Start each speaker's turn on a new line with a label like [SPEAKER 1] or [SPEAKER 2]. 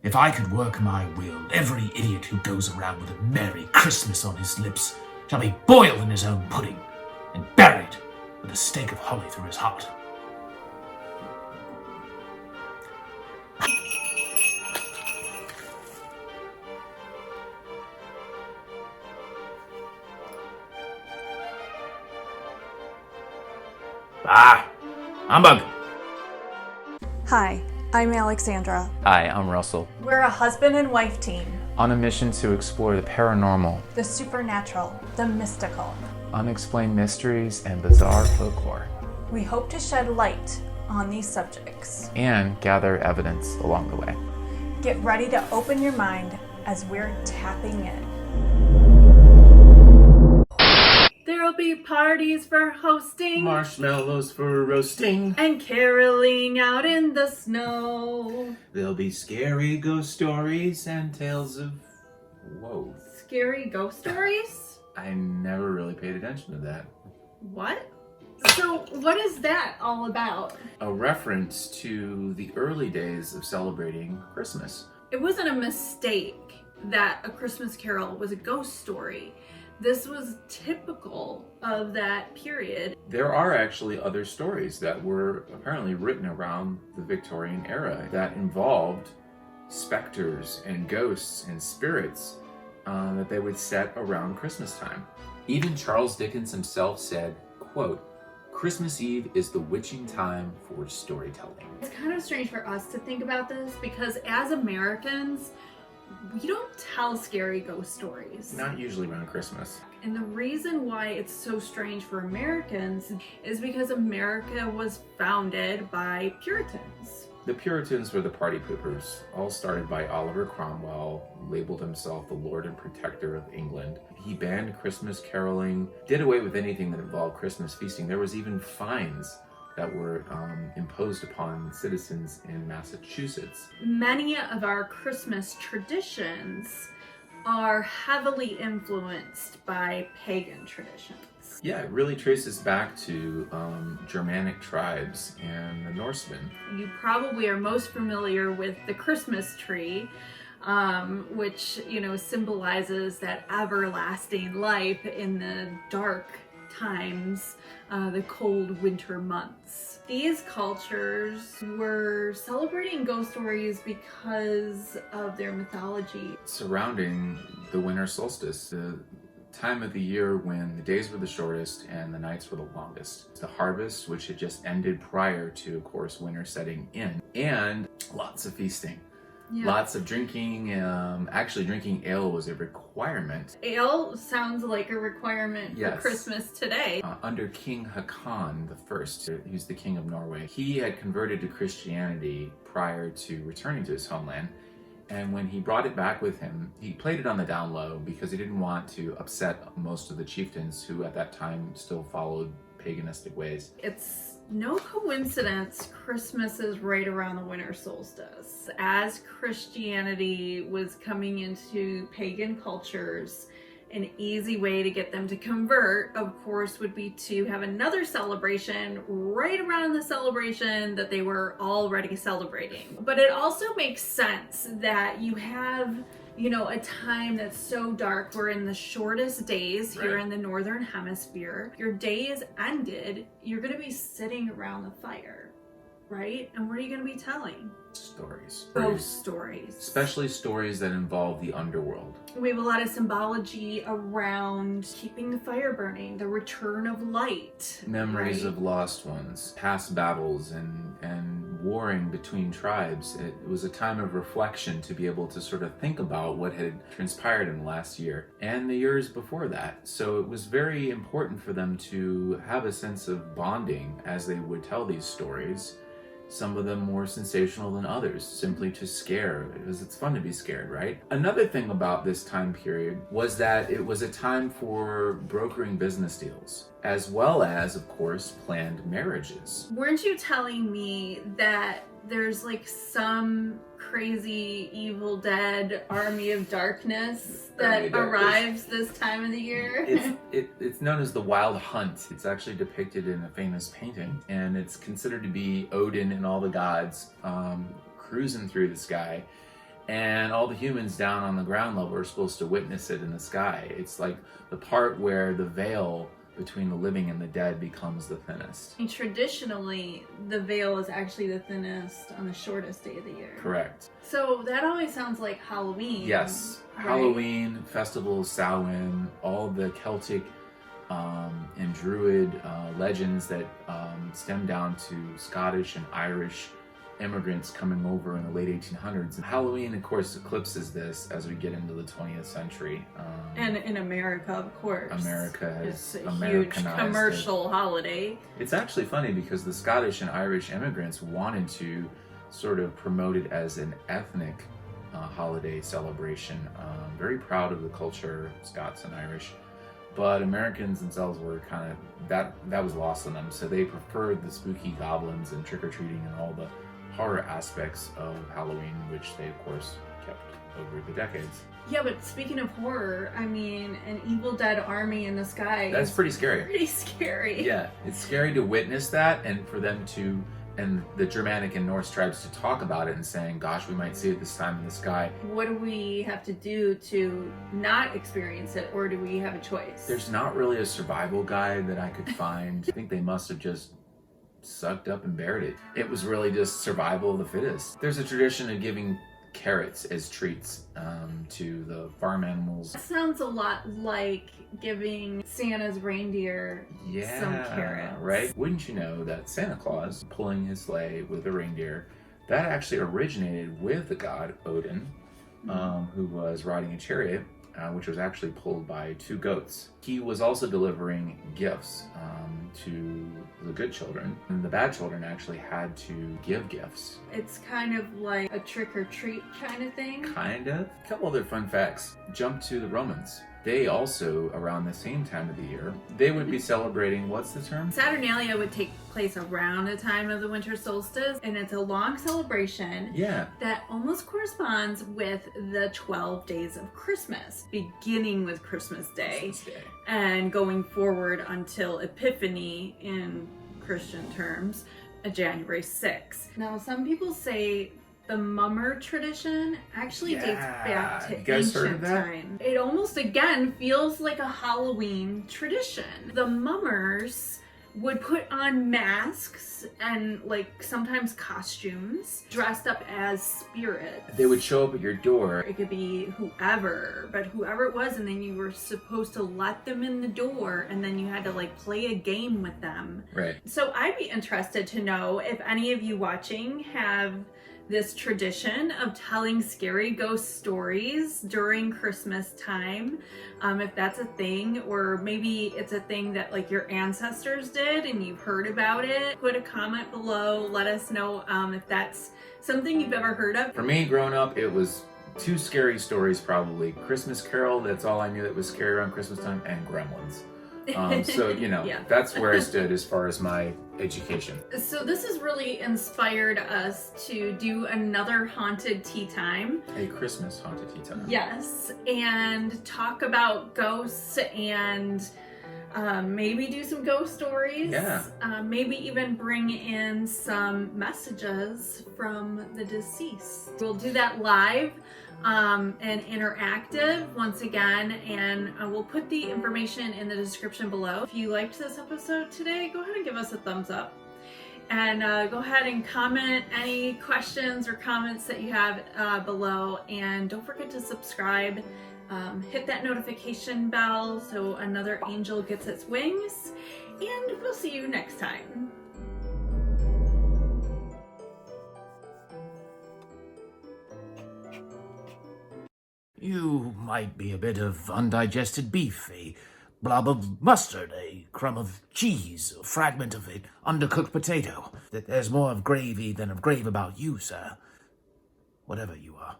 [SPEAKER 1] If I could work my will, every idiot who goes around with a Merry Christmas on his lips shall be boiled in his own pudding and buried with a stake of holly through his heart. Humbug!
[SPEAKER 2] Hi, I'm Alexandra.
[SPEAKER 3] Hi, I'm Russell.
[SPEAKER 2] We're a husband and wife team.
[SPEAKER 3] On a mission to explore the paranormal,
[SPEAKER 2] The supernatural, the mystical.
[SPEAKER 3] unexplained mysteries, and bizarre folklore,
[SPEAKER 2] We hope to shed light on these subjects.
[SPEAKER 3] and gather evidence along the way.
[SPEAKER 2] Get ready to open your mind as we're tapping in. There'll be parties for hosting,
[SPEAKER 4] Marshmallows for roasting.
[SPEAKER 2] and caroling out in the snow.
[SPEAKER 4] There'll be scary ghost stories and tales of... Whoa.
[SPEAKER 2] Scary ghost stories?
[SPEAKER 4] I never really paid attention to that.
[SPEAKER 2] What? So, what is that all about?
[SPEAKER 4] A reference to the early days of celebrating Christmas.
[SPEAKER 2] It wasn't a mistake that A Christmas Carol was a ghost story. This was typical of that period.
[SPEAKER 4] There are actually other stories that were apparently written around the Victorian era that involved specters and ghosts and spirits that they would set around Christmas time. Even Charles Dickens himself said, quote, "Christmas Eve is the witching time for storytelling."
[SPEAKER 2] It's kind of strange for us to think about this because as Americans, we don't tell scary ghost stories.
[SPEAKER 4] Not usually around Christmas.
[SPEAKER 2] And the reason why it's so strange for Americans is because America was founded by Puritans.
[SPEAKER 4] The Puritans were the party poopers, all started by Oliver Cromwell, labeled himself the Lord and Protector of England. He banned Christmas caroling, did away with anything that involved Christmas feasting. There was even fines that were imposed upon citizens in Massachusetts.
[SPEAKER 2] Many of our Christmas traditions are heavily influenced by pagan traditions.
[SPEAKER 4] Yeah, it really traces back to Germanic tribes and the Norsemen.
[SPEAKER 2] You probably are most familiar with the Christmas tree, which, symbolizes that everlasting life in the dark times, the cold winter months. These cultures were celebrating ghost stories because of their mythology.
[SPEAKER 4] Surrounding the winter solstice, the time of the year when the days were the shortest and the nights were the longest. The harvest, which had just ended prior to, of course, winter setting in, and lots of feasting.
[SPEAKER 2] Yeah.
[SPEAKER 4] Lots of drinking. Actually, drinking ale was a requirement.
[SPEAKER 2] Ale sounds like a requirement
[SPEAKER 4] Yes.
[SPEAKER 2] for Christmas today.
[SPEAKER 4] Under King Haakon I, who's the king of Norway, he had converted to Christianity prior to returning to his homeland. And when he brought it back with him, he played it on the down low because he didn't want to upset most of the chieftains who at that time still followed paganistic ways.
[SPEAKER 2] It's no coincidence Christmas is right around the winter solstice. As Christianity was coming into pagan cultures, an easy way to get them to convert, of course, would be to have another celebration right around the celebration that they were already celebrating. But it also makes sense that you have, a time that's so dark. We're in the shortest days here in the Northern Hemisphere. Your day is ended. You're going to be sitting around the fire, right? And what are you going to be telling?
[SPEAKER 4] Stories.
[SPEAKER 2] Ghost stories.
[SPEAKER 4] Especially stories that involve the underworld.
[SPEAKER 2] We have a lot of symbology around keeping the fire burning, the return of light.
[SPEAKER 4] Memories
[SPEAKER 2] right?
[SPEAKER 4] of lost ones, past battles, and warring between tribes. It was a time of reflection to be able to sort of think about what had transpired in the last year and the years before that. So it was very important for them to have a sense of bonding as they would tell these stories. Some of them more sensational than others, simply to scare, because it's fun to be scared, right? Another thing about this time period was that it was a time for brokering business deals, as well as, of course, planned marriages.
[SPEAKER 2] Weren't you telling me that there's like some crazy evil dead army of darkness that arrives this time of the year?
[SPEAKER 4] It's known as the Wild Hunt. It's actually depicted in a famous painting, and it's considered to be Odin and all the gods cruising through the sky. And all the humans down on the ground level are supposed to witness it in the sky. It's like the part where the veil between the living and the dead becomes the thinnest.
[SPEAKER 2] And traditionally, the veil is actually the thinnest on the shortest day of the year.
[SPEAKER 4] Correct.
[SPEAKER 2] So that always sounds like Halloween.
[SPEAKER 4] Yes.
[SPEAKER 2] right?
[SPEAKER 4] Halloween, festivals, Samhain, all the Celtic and Druid legends that stem down to Scottish and Irish immigrants coming over in the late 1800s. And Halloween, of course, eclipses this as we get into the 20th century.
[SPEAKER 2] And in America, of course.
[SPEAKER 4] America has
[SPEAKER 2] It's a huge
[SPEAKER 4] Americanized
[SPEAKER 2] commercial holiday.
[SPEAKER 4] It's actually funny because the Scottish and Irish immigrants wanted to sort of promote it as an ethnic holiday celebration. Very proud of the culture, Scots and Irish. But Americans themselves were kind of, that was lost on them. So they preferred the spooky goblins and trick-or-treating and all the horror aspects of Halloween, which they, of course, kept over the decades.
[SPEAKER 2] Yeah, but speaking of horror, I mean, an Evil Dead army in the sky.
[SPEAKER 4] That's
[SPEAKER 2] is
[SPEAKER 4] pretty scary.
[SPEAKER 2] Pretty scary.
[SPEAKER 4] Yeah, it's scary to witness that and for them to, and the Germanic and Norse tribes to talk about it and saying, gosh, we might see it this time in the sky.
[SPEAKER 2] What do we have to do to not experience it, or do we have a choice?
[SPEAKER 4] There's not really a survival guide that I could find. I think they must have just sucked up and buried it. It was really just survival of the fittest. There's a tradition of giving carrots as treats to the farm animals.
[SPEAKER 2] That sounds a lot like giving Santa's reindeer some carrots.
[SPEAKER 4] Right? Wouldn't you know that Santa Claus pulling his sleigh with a reindeer, that actually originated with the god Odin, who was riding a chariot, which was actually pulled by two goats. He was also delivering gifts to the good children, and the bad children actually had to give gifts.
[SPEAKER 2] It's kind of like a trick-or-treat kind of thing.
[SPEAKER 4] Kind of. A couple other fun facts. Jump to the Romans. They also, around the same time of the year, they would be celebrating, what's the term?
[SPEAKER 2] Saturnalia would take place around the time of the winter solstice, and it's a long celebration that almost corresponds with the 12 days of Christmas, beginning with Christmas Day and going forward until Epiphany in Christian terms, January 6th. Now, some people say the mummer tradition actually dates back to
[SPEAKER 4] you guys heard of
[SPEAKER 2] ancient
[SPEAKER 4] that?
[SPEAKER 2] time. It almost, again, feels like a Halloween tradition. The mummers would put on masks and, like, sometimes costumes, dressed up as spirits.
[SPEAKER 4] They would show up at your door.
[SPEAKER 2] It could be whoever, but whoever it was, and then you were supposed to let them in the door, and then you had to, like, play a game with them.
[SPEAKER 4] Right.
[SPEAKER 2] So I'd be interested to know if any of you watching have this tradition of telling scary ghost stories during Christmas time, if that's a thing, or maybe it's a thing that like your ancestors did and you've heard about it. Put a comment below, let us know if that's something you've ever heard of.
[SPEAKER 4] For me, growing up, it was two scary stories probably. Christmas Carol, that's all I knew that was scary around Christmas time, and Gremlins. So, you know, that's where I stood as far as my education.
[SPEAKER 2] So this has really inspired us to do another haunted tea time.
[SPEAKER 4] A Christmas haunted tea time.
[SPEAKER 2] Yes, and talk about ghosts and maybe do some ghost stories.
[SPEAKER 4] Yeah.
[SPEAKER 2] Maybe even bring in some messages from the deceased. We'll do that live and interactive once again, and we'll put the information in the description below. If you liked this episode today, go ahead and give us a thumbs up, and go ahead and comment any questions or comments that you have below, and don't forget to subscribe. Hit that notification bell so another angel gets its wings, and we'll see you next time.
[SPEAKER 1] You might be a bit of undigested beef, a blob of mustard, a crumb of cheese, a fragment of an undercooked potato. There's more of gravy than of grave about you, sir. Whatever you are.